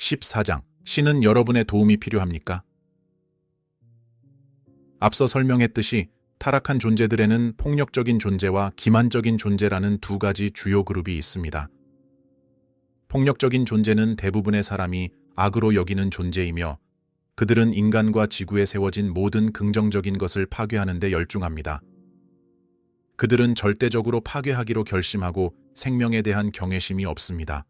14장. 신은 여러분의 도움이 필요합니까? 앞서 설명했듯이 타락한 존재들에는 폭력적인 존재와 기만적인 존재라는 두 가지 주요 그룹이 있습니다. 폭력적인 존재는 대부분의 사람이 악으로 여기는 존재이며 그들은 인간과 지구에 세워진 모든 긍정적인 것을 파괴하는 데 열중합니다. 그들은 절대적으로 파괴하기로 결심하고 생명에 대한 경외심이 없습니다.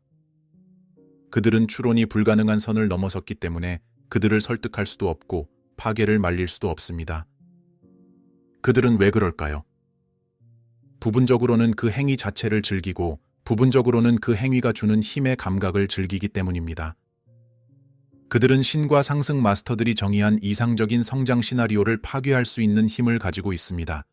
그들은 추론이 불가능한 선을 넘어섰기 때문에 그들을 설득할 수도 없고 파괴를 말릴 수도 없습니다. 그들은 왜 그럴까요? 부분적으로는 그 행위 자체를 즐기고 부분적으로는 그 행위가 주는 힘의 감각을 즐기기 때문입니다. 그들은 신과 상승 마스터들이 정의한 이상적인 성장 시나리오를 파괴할 수 있는 힘을 가지고 있습니다.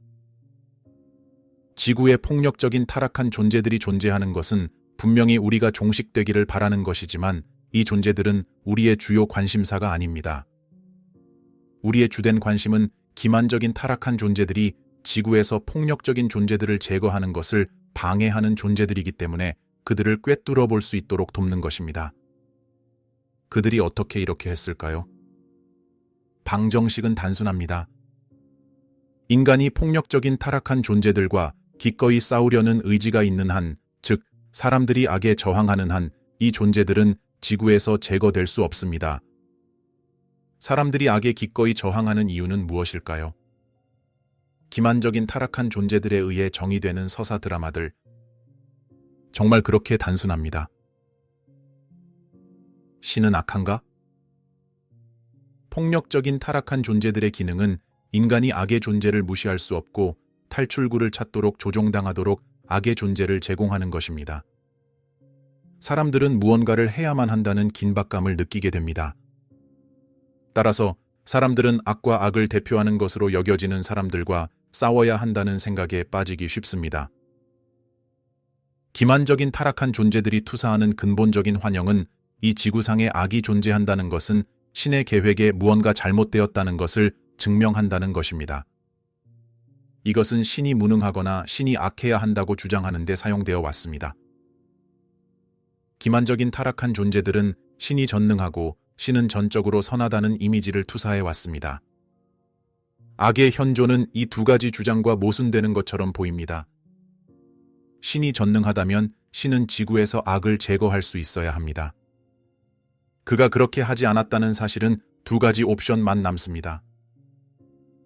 지구에 폭력적인 타락한 존재들이 존재하는 것은 분명히 우리가 종식되기를 바라는 것이지만 이 존재들은 우리의 주요 관심사가 아닙니다. 우리의 주된 관심은 기만적인 타락한 존재들이 지구에서 폭력적인 존재들을 제거하는 것을 방해하는 존재들이기 때문에 그들을 꿰뚫어 볼 수 있도록 돕는 것입니다. 그들이 어떻게 이렇게 했을까요? 방정식은 단순합니다. 인간이 폭력적인 타락한 존재들과 기꺼이 싸우려는 의지가 있는 한, 즉 사람들이 악에 저항하는 한, 이 존재들은 지구에서 제거될 수 없습니다. 사람들이 악에 기꺼이 저항하는 이유는 무엇일까요? 기만적인 타락한 존재들에 의해 정의되는 서사 드라마들. 정말 그렇게 단순합니다. 신은 악한가? 폭력적인 타락한 존재들의 기능은 인간이 악의 존재를 무시할 수 없고 탈출구를 찾도록 조종당하도록 악의 존재를 제공하는 것입니다. 사람들은 무언가를 해야만 한다는 긴박감을 느끼게 됩니다. 따라서 사람들은 악과 악을 대표하는 것으로 여겨지는 사람들과 싸워야 한다는 생각에 빠지기 쉽습니다. 기만적인 타락한 존재들이 투사하는 근본적인 환영은 이 지구상에 악이 존재한다는 것은 신의 계획에 무언가 잘못되었다는 것을 증명한다는 것입니다. 이것은 신이 무능하거나 신이 악해야 한다고 주장하는 데 사용되어 왔습니다. 기만적인 타락한 존재들은 신이 전능하고 신은 전적으로 선하다는 이미지를 투사해 왔습니다. 악의 현존은 이 두 가지 주장과 모순되는 것처럼 보입니다. 신이 전능하다면 신은 지구에서 악을 제거할 수 있어야 합니다. 그가 그렇게 하지 않았다는 사실은 두 가지 옵션만 남습니다.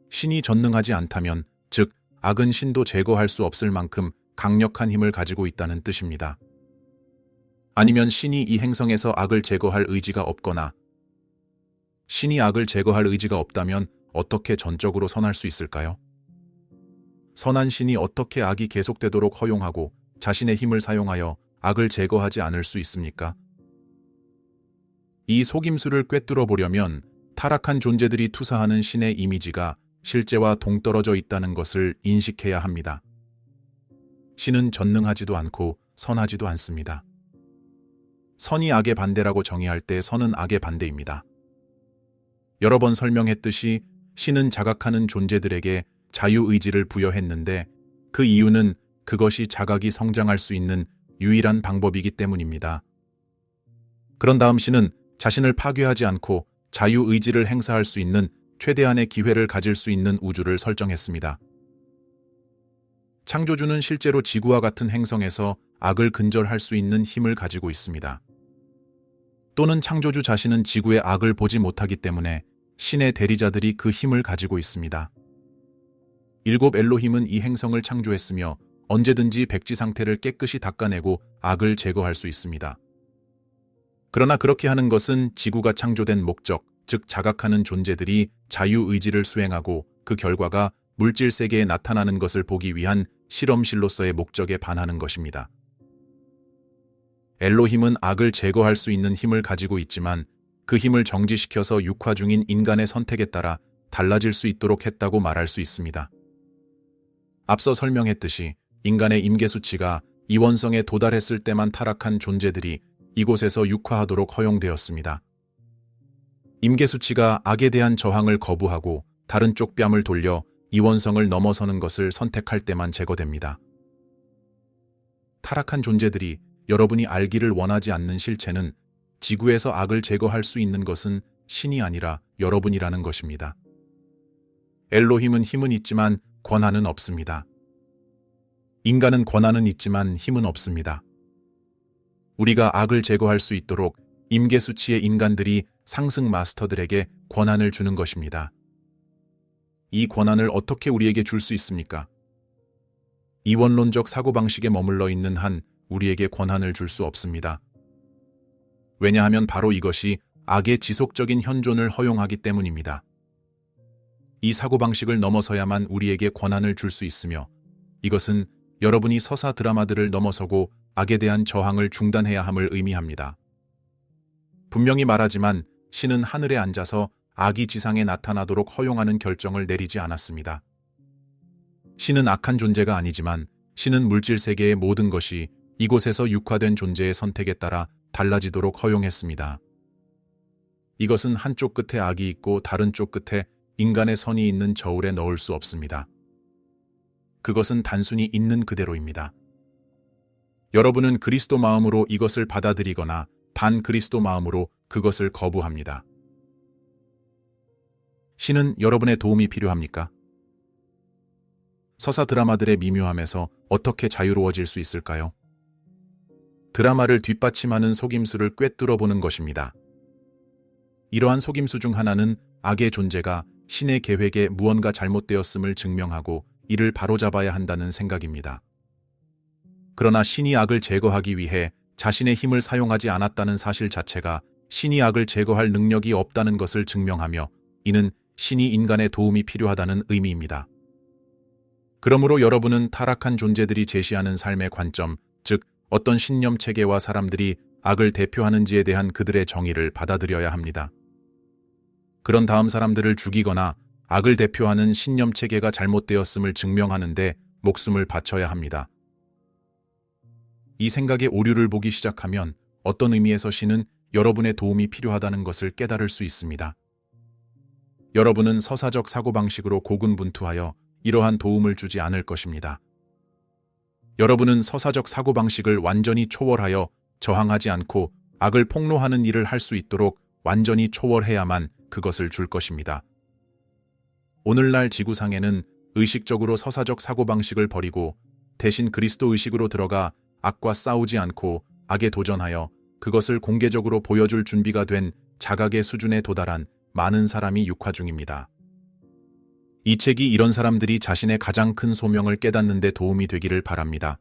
신이 전능하지 않다면, 즉 악은 신도 제거할 수 없을 만큼 강력한 힘을 가지고 있다는 뜻입니다. 아니면 신이 이 행성에서 악을 제거할 의지가 없거나 신이 악을 제거할 의지가 없다면 어떻게 전적으로 선할 수 있을까요? 선한 신이 어떻게 악이 계속되도록 허용하고 자신의 힘을 사용하여 악을 제거하지 않을 수 있습니까? 이 속임수를 꿰뚫어 보려면 타락한 존재들이 투사하는 신의 이미지가 실제와 동떨어져 있다는 것을 인식해야 합니다. 신은 전능하지도 않고 선하지도 않습니다. 선이 악의 반대라고 정의할 때 선은 악의 반대입니다. 여러 번 설명했듯이 신은 자각하는 존재들에게 자유의지를 부여했는데 그 이유는 그것이 자각이 성장할 수 있는 유일한 방법이기 때문입니다. 그런 다음 신은 자신을 파괴하지 않고 자유의지를 행사할 수 있는 최대한의 기회를 가질 수 있는 우주를 설정했습니다. 창조주는 실제로 지구와 같은 행성에서 악을 근절할 수 있는 힘을 가지고 있습니다. 또는 창조주 자신은 지구의 악을 보지 못하기 때문에 신의 대리자들이 그 힘을 가지고 있습니다. 일곱 엘로힘은 이 행성을 창조했으며 언제든지 백지 상태를 깨끗이 닦아내고 악을 제거할 수 있습니다. 그러나 그렇게 하는 것은 지구가 창조된 목적, 즉 자각하는 존재들이 자유의지를 수행하고 그 결과가 물질 세계에 나타나는 것을 보기 위한 실험실로서의 목적에 반하는 것입니다. 엘로힘은 악을 제거할 수 있는 힘을 가지고 있지만 그 힘을 정지시켜서 육화 중인 인간의 선택에 따라 달라질 수 있도록 했다고 말할 수 있습니다. 앞서 설명했듯이 인간의 임계 수치가 이원성에 도달했을 때만 타락한 존재들이 이곳에서 육화하도록 허용되었습니다. 임계 수치가 악에 대한 저항을 거부하고 다른 쪽 뺨을 돌려 이원성을 넘어서는 것을 선택할 때만 제거됩니다. 타락한 존재들이 여러분이 알기를 원하지 않는 실체는 지구에서 악을 제거할 수 있는 것은 신이 아니라 여러분이라는 것입니다. 엘로힘은 힘은 있지만 권한은 없습니다. 인간은 권한은 있지만 힘은 없습니다. 우리가 악을 제거할 수 있도록 임계수치의 인간들이 상승 마스터들에게 권한을 주는 것입니다. 이 권한을 어떻게 우리에게 줄 수 있습니까? 이원론적 사고방식에 머물러 있는 한 우리에게 권한을 줄 수 없습니다. 왜냐하면 바로 이것이 악의 지속적인 현존을 허용하기 때문입니다. 이 사고방식을 넘어서야만 우리에게 권한을 줄 수 있으며 이것은 여러분이 서사 드라마들을 넘어서고 악에 대한 저항을 중단해야 함을 의미합니다. 분명히 말하지만 신은 하늘에 앉아서 악이 지상에 나타나도록 허용하는 결정을 내리지 않았습니다. 신은 악한 존재가 아니지만 신은 물질 세계의 모든 것이 이곳에서 육화된 존재의 선택에 따라 달라지도록 허용했습니다. 이것은 한쪽 끝에 악이 있고 다른 쪽 끝에 인간의 선이 있는 저울에 넣을 수 없습니다. 그것은 단순히 있는 그대로입니다. 여러분은 그리스도 마음으로 이것을 받아들이거나 반 그리스도 마음으로 그것을 거부합니다. 신은 여러분의 도움이 필요합니까? 서사 드라마들의 미묘함에서 어떻게 자유로워질 수 있을까요? 드라마를 뒷받침하는 속임수를 꿰뚫어 보는 것입니다. 이러한 속임수 중 하나는 악의 존재가 신의 계획에 무언가 잘못되었음을 증명하고 이를 바로잡아야 한다는 생각입니다. 그러나 신이 악을 제거하기 위해 자신의 힘을 사용하지 않았다는 사실 자체가 신이 악을 제거할 능력이 없다는 것을 증명하며 이는 신이 인간의 도움이 필요하다는 의미입니다. 그러므로 여러분은 타락한 존재들이 제시하는 삶의 관점, 즉 어떤 신념 체계와 사람들이 악을 대표하는지에 대한 그들의 정의를 받아들여야 합니다. 그런 다음 사람들을 죽이거나 악을 대표하는 신념 체계가 잘못되었음을 증명하는 데 목숨을 바쳐야 합니다. 이 생각의 오류를 보기 시작하면 어떤 의미에서 신은 여러분의 도움이 필요하다는 것을 깨달을 수 있습니다. 여러분은 서사적 사고방식으로 고군분투하여 이러한 도움을 주지 않을 것입니다. 여러분은 서사적 사고방식을 완전히 초월하여 저항하지 않고 악을 폭로하는 일을 할 수 있도록 완전히 초월해야만 그것을 줄 것입니다. 오늘날 지구상에는 의식적으로 서사적 사고방식을 버리고 대신 그리스도 의식으로 들어가 악과 싸우지 않고 악에 도전하여 그것을 공개적으로 보여줄 준비가 된 자각의 수준에 도달한 많은 사람이 육화 중입니다. 이 책이 이런 사람들이 자신의 가장 큰 소명을 깨닫는 데 도움이 되기를 바랍니다.